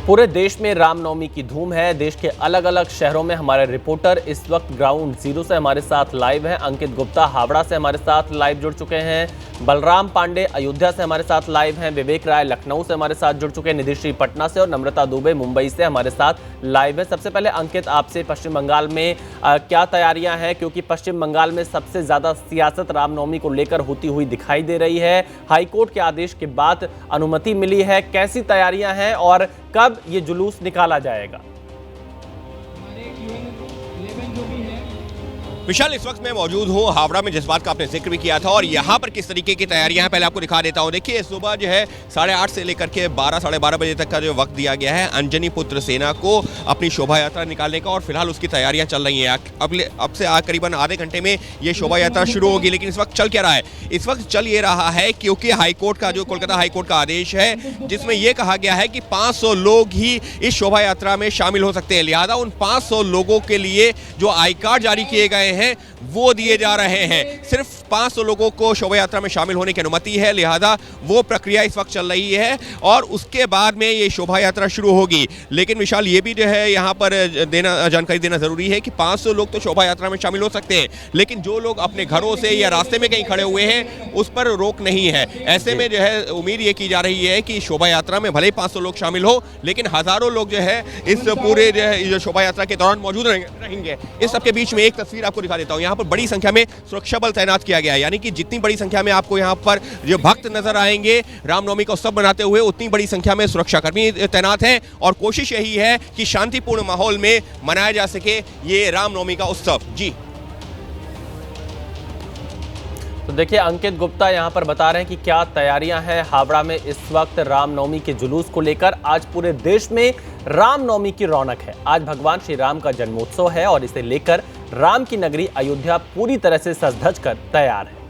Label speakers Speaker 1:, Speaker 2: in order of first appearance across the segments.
Speaker 1: पूरे देश में रामनवमी की धूम है। देश के अलग अलग शहरों में हमारे रिपोर्टर इस वक्त ग्राउंड जीरो से हमारे साथ लाइव हैं। अंकित गुप्ता हावड़ा से हमारे साथ लाइव जुड़ चुके हैं, बलराम पांडे अयोध्या से हमारे साथ लाइव हैं, विवेक राय लखनऊ से हमारे साथ जुड़ चुके हैं, निधिश्री पटना से और नम्रता दुबे मुंबई से हमारे साथ लाइव है। सबसे पहले अंकित, आपसे पश्चिम बंगाल में क्या तैयारियां हैं, क्योंकि पश्चिम बंगाल में सबसे ज्यादा सियासत रामनवमी को लेकर होती हुई दिखाई दे रही है। हाईकोर्ट के आदेश के बाद अनुमति मिली है, कैसी तैयारियां हैं और कब ये जुलूस निकाला जाएगा?
Speaker 2: विशाल, इस वक्त मैं मौजूद हूँ हावड़ा में, जिस बात का आपने जिक्र भी किया था, और यहाँ पर किस तरीके की तैयारियां हैं पहले आपको दिखा देता हूँ। देखिए, सुबह जो है 8:30 से लेकर के 12 साढ़े 12 बजे तक का जो वक्त दिया गया है अंजनी पुत्र सेना को अपनी शोभा यात्रा निकालने का, और फिलहाल उसकी तैयारियां चल रही हैं। अब से करीबन आधे घंटे में ये शोभा यात्रा शुरू होगी। लेकिन इस वक्त चल क्या रहा है? इस वक्त चल ये रहा है क्योंकि हाईकोर्ट का जो कोलकाता हाईकोर्ट का आदेश है, जिसमें यह कहा गया है कि 500 लोग ही इस शोभा यात्रा में शामिल हो सकते हैं। लिहाजा उन 500 लोगों के लिए जो आई कार्ड जारी किए गए हैं वो दिए जा रहे हैं। सिर्फ 500 लोगों को शोभा यात्रा में शामिल होने की अनुमति है, लिहाजा वो प्रक्रिया इस वक्त चल रही है और उसके बाद में ये शोभा यात्रा शुरू होगी। लेकिन विशाल, ये भी जो है यहाँ पर जानकारी देना जरूरी है कि 500 लोग तो शोभा यात्रा में शामिल हो सकते हैं, लेकिन जो लोग अपने घरों से या रास्ते में कहीं खड़े हुए हैं उस पर रोक नहीं है। ऐसे में जो है उम्मीद ये की जा रही है कि शोभा यात्रा में भले ही 500 लोग शामिल हो, लेकिन हजारों लोग जो है इस पूरे जो शोभा यात्रा के दौरान मौजूद रहेंगे। इस सबके बीच में एक तस्वीर आपको दिखा देता हूँ। यहाँ पर बड़ी संख्या में सुरक्षा बल तैनात किया गया है, यानी कि जितनी बड़ी संख्या में आपको यहाँ पर जो भक्त नजर आएंगे रामनवमी का उत्सव मनाते हुए, उतनी बड़ी संख्या में सुरक्षाकर्मी तैनात हैं और कोशिश यही है कि शांतिपूर्ण माहौल में मनाया जा सके ये रामनवमी का उत्सव। जी
Speaker 1: तो देखिए, अंकित गुप्ता यहाँ पर बता रहे हैं कि क्या तैयारियां हैं हावड़ा में इस वक्त रामनवमी के जुलूस को लेकर। आज पूरे देश में रामनवमी की रौनक है। आज भगवान श्री राम का जन्मोत्सव है और इसे लेकर राम की नगरी अयोध्या पूरी तरह से सज धज कर तैयार है।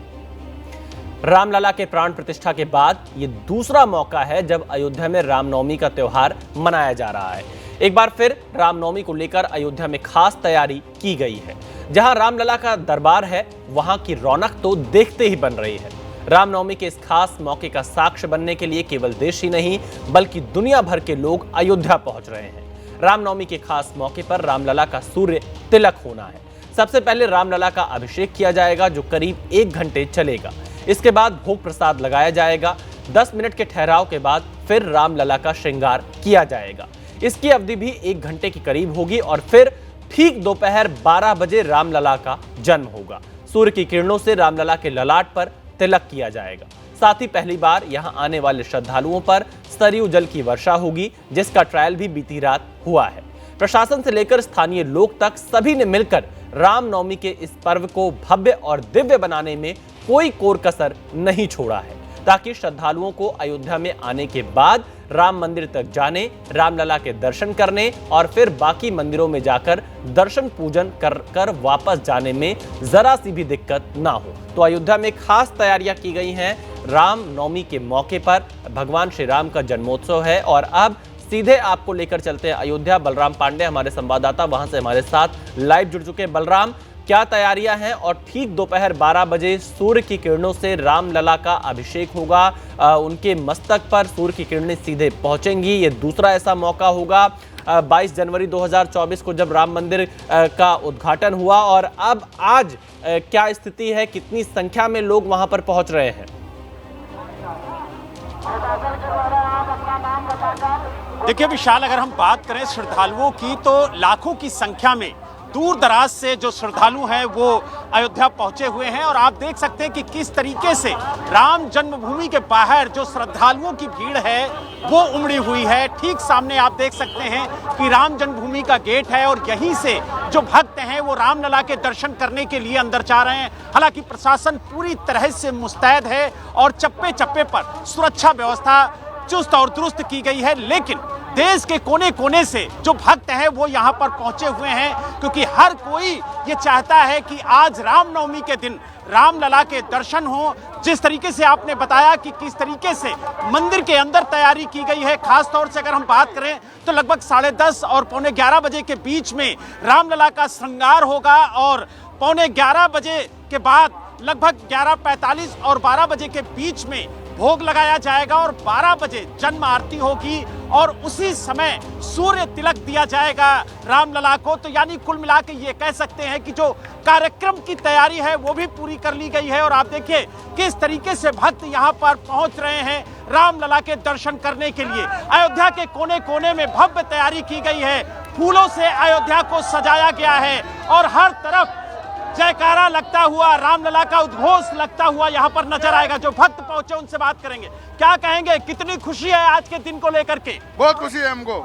Speaker 1: रामलला के प्राण प्रतिष्ठा के बाद ये दूसरा मौका है जब अयोध्या में रामनवमी का त्योहार मनाया जा रहा है। एक बार फिर रामनवमी को लेकर अयोध्या में खास तैयारी की गई है। जहां रामलला का दरबार है, वहां की रौनक तो देखते ही बन रही है। रामनवमी के इस खास मौके का साक्ष्य बनने के लिए केवल देश ही नहीं बल्कि दुनिया भर के लोग अयोध्या पहुंच रहे हैं। रामनवमी के खास मौके पर रामलला का सूर्य तिलक होना है। सबसे पहले रामलला का अभिषेक किया जाएगा, जो करीब 1 घंटे चलेगा। इसके बाद भोग प्रसाद लगाया जाएगा। 10 मिनट के ठहराव के बाद फिर रामलला का श्रृंगार किया जाएगा। इसकी अवधि भी 1 घंटे के करीब होगी और फिर ठीक दोपहर 12 बजे रामलला का जन्म होगा। सूर्य की किरणों से रामलला के ललाट पर तिलक किया जाएगा। साथ ही पहली बार यहां आने वाले श्रद्धालुओं पर सरयू जल की वर्षा होगी, जिसका ट्रायल भी बीती रात हुआ है। प्रशासन से लेकर स्थानीय लोग तक सभी ने मिलकर रामनवमी के इस पर्व को भव्य और दिव्य बनाने में कोई कोर कसर नहीं छोड़ा है, ताकि श्रद्धालुओं को अयोध्या में आने के बाद राम मंदिर तक जाने, रामलला के दर्शन करने और फिर बाकी मंदिरों में जाकर दर्शन पूजन कर वापस जाने में जरा सी भी दिक्कत ना हो। तो अयोध्या में खास तैयारियां की गई हैं। रामनवमी के मौके पर भगवान श्री राम का जन्मोत्सव है और अब सीधे आपको लेकर चलते हैं अयोध्या। बलराम पांडे हमारे संवाददाता वहां से हमारे साथ लाइव जुड़ चुके हैं। बलराम, क्या तैयारियां हैं? और ठीक दोपहर 12 बजे सूर्य की किरणों से रामलला का अभिषेक होगा। उनके मस्तक पर सूर्य की किरणें सीधे पहुंचेंगी। ये दूसरा ऐसा मौका होगा। 22 जनवरी 2024 को जब राम मंदिर का उद्घाटन हुआ और अब आज क्या स्थिति है? कितनी संख्या में लोग वहां पर पहुंच रहे हैं?
Speaker 3: देखिए विशाल, अगर हम बात करें श्रद्धालुओं की तो लाखों की संख्या में दूर दराज से जो श्रद्धालु हैं वो अयोध्या पहुंचे हुए हैं और आप देख सकते हैं कि किस तरीके से राम जन्मभूमि के बाहर जो श्रद्धालुओं की भीड़ है वो उमड़ी हुई है। ठीक सामने आप देख सकते हैं कि राम जन्मभूमि का गेट है और यहीं से जो भक्त हैं वो रामलला के दर्शन करने के लिए अंदर जा रहे हैं। हालांकि प्रशासन पूरी तरह से मुस्तैद है और चप्पे चप्पे पर सुरक्षा व्यवस्था चुस्त और दुरुस्त की गई है, लेकिन देश के कोने कोने से जो भक्त हैं वो यहाँ पर पहुंचे हुए हैं, क्योंकि हर कोई ये चाहता है कि आज रामनवमी के दिन रामलला के दर्शन हो। जिस तरीके से आपने बताया कि किस तरीके से मंदिर के अंदर तैयारी की गई है, खास तौर से अगर हम बात करें तो लगभग 10:30 और 11:15 बजे के बीच में रामलला का श्रृंगार होगा और 11:15 बजे के बाद लगभग 11:45 और 12 बजे के बीच में भोग लगाया जाएगा और 12 बजे जन्म आरती होगी और उसी समय सूर्य तिलक दिया जाएगा रामलला को। तो यानी कुल मिला के ये कह सकते हैं कि जो कार्यक्रम की तैयारी है वो भी पूरी कर ली गई है। और आप देखिए किस तरीके से भक्त यहाँ पर पहुंच रहे हैं रामलला के दर्शन करने के लिए। अयोध्या के कोने कोने में भव्य तैयारी की गई है, फूलों से अयोध्या को सजाया गया है और हर तरफ जयकारा लगता हुआ, रामलला का उद्घोष लगता हुआ यहाँ पर नजर आएगा। जो भक्त पहुंचे उनसे बात करेंगे। क्या कहेंगे, कितनी खुशी है आज के दिन को लेकर के?
Speaker 4: बहुत खुशी है हमको।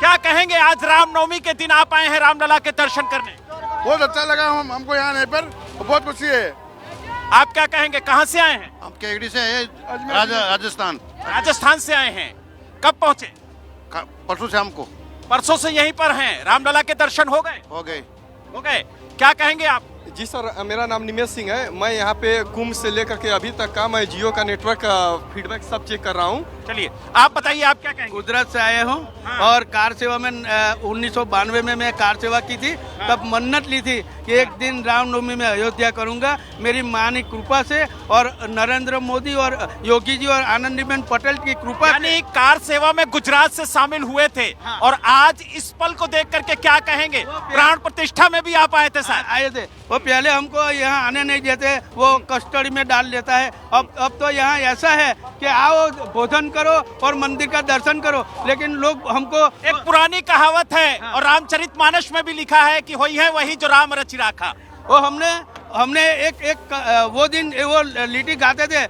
Speaker 3: क्या कहेंगे, आज रामनवमी के दिन आप आए हैं रामलला के दर्शन करने?
Speaker 4: बहुत अच्छा लगा हमको यहाँ आने पर, बहुत खुशी है।
Speaker 3: आप क्या कहेंगे, कहाँ से आए हैं?
Speaker 4: हम केकड़ी से हैं, राजस्थान।
Speaker 3: राजस्थान से आए हैं। कब पहुंचे?
Speaker 4: परसों शाम को।
Speaker 3: परसों से यहीं पर हैं। रामलला के दर्शन हो गए?
Speaker 4: हो गए।
Speaker 3: हो गए। क्या कहेंगे आप?
Speaker 5: जी सर, मेरा नाम निमेश सिंह है। मैं यहाँ पे कुंभ से लेकर के अभी तक का मैं जियो का नेटवर्क फीडबैक सब चेक कर रहा हूँ।
Speaker 3: चलिए आप बताइए, आप क्या कहेंगे?
Speaker 6: गुजरात से आए हूँ।
Speaker 3: हाँ।
Speaker 6: और कार सेवा में 1992 में मैं कार सेवा की थी।
Speaker 3: हाँ।
Speaker 6: तब मन्नत ली थी कि एक दिन रामनवमी में अयोध्या करूँगा। मेरी माँ की कृपा से और नरेंद्र मोदी और योगी जी और आनंदीबेन पटेल की कृपा
Speaker 3: यानी कार सेवा में गुजरात से शामिल हुए थे।
Speaker 6: हाँ।
Speaker 3: और आज इस पल को देख करके क्या कहेंगे? प्राण प्रतिष्ठा में भी आप आए थे सर?
Speaker 6: आए थे। वो पहले हमको यहाँ आने नहीं देते, वो कस्टडी में डाल लेता है। अब तो यहाँ ऐसा है कि आओ भोजन करो और मंदिर का दर्शन करो। लेकिन लोग हमको
Speaker 3: एक पुरानी कहावत है और रामचरितमानस में भी लिखा है कि होई है वही जो राम रचि राखा।
Speaker 6: वो हमने एक वो दिन वो लिटी गाते थे,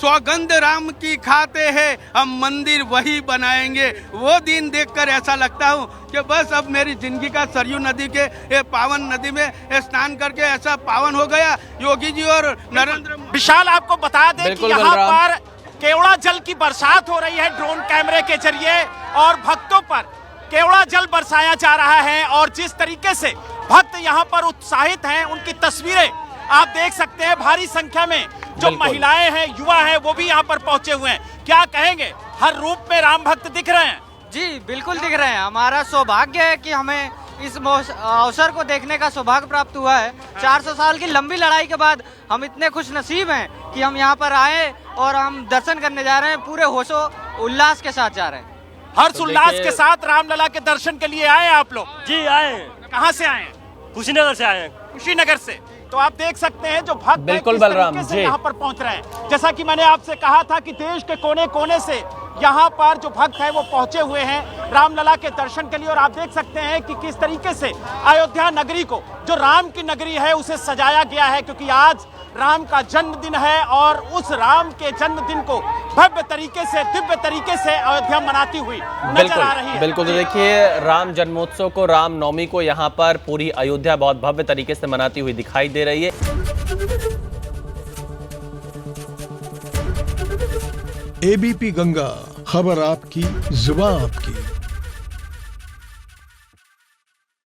Speaker 6: सौगंध राम की खाते हैं हम मंदिर वही बनाएंगे। वो दिन देखकर ऐसा लगता हूँ कि बस अब मेरी जिंदगी का सरयू नदी के ये पावन नदी में स्नान करके ऐसा पावन हो गया। योगी जी और नरेंद्र
Speaker 3: विशाल आपको बता दें कि
Speaker 1: बिल्कुल
Speaker 3: यहाँ
Speaker 1: बलराम।
Speaker 3: पर केवड़ा जल की बरसात हो रही है ड्रोन कैमरे के जरिए और भक्तों पर केवड़ा जल बरसाया जा रहा है। और जिस तरीके से भक्त यहाँ पर उत्साहित हैं, उनकी तस्वीरें आप देख सकते हैं। भारी संख्या में जो
Speaker 1: बिल्कुल।
Speaker 3: महिलाएं हैं, युवा हैं, वो भी यहाँ पर पहुंचे हुए हैं। क्या कहेंगे, हर रूप में राम भक्त दिख रहे हैं?
Speaker 7: जी बिल्कुल दिख रहे हैं। हमारा सौभाग्य है कि हमें इस अवसर को देखने का सौभाग्य प्राप्त हुआ है। 400 साल की लंबी लड़ाई के बाद हम इतने खुश नसीब हैं कि हम यहाँ पर आए और हम दर्शन करने जा रहे हैं। पूरे होशो उल्लास के साथ जा रहे हैं।
Speaker 3: हर्ष
Speaker 1: तो
Speaker 3: उल्लास
Speaker 1: देखिए-
Speaker 3: के साथ रामलला के दर्शन के लिए आए आप लोग?
Speaker 8: जी आए हैं,
Speaker 3: कहाँ से आए हैं?
Speaker 8: कुशीनगर से आए हैं।
Speaker 3: कुशीनगर से। तो आप देख सकते हैं जो भक्त हैं,
Speaker 1: बिल्कुल
Speaker 3: किस
Speaker 1: बलराम
Speaker 3: तरीके से
Speaker 1: जी।
Speaker 3: यहाँ पर पहुंच रहे हैं। जैसा कि मैंने आपसे कहा था कि देश के कोने कोने से यहाँ पर जो भक्त हैं वो पहुंचे हुए हैं रामलला के दर्शन के लिए। और आप देख सकते हैं कि किस तरीके से अयोध्या नगरी को, जो राम की नगरी है, उसे सजाया गया है। क्योंकि आज राम का जन्मदिन है और उस राम के जन्मदिन को भव्य तरीके से, दिव्य तरीके से अयोध्या मनाती हुई नजर आ रही है।
Speaker 1: बिल्कुल। तो देखिए राम जन्मोत्सव को, रामनवमी को यहाँ पर पूरी अयोध्या बहुत भव्य तरीके से मनाती हुई दिखाई दे रही है।
Speaker 9: एबीपी गंगा, खबर आपकी, जुबान आपकी।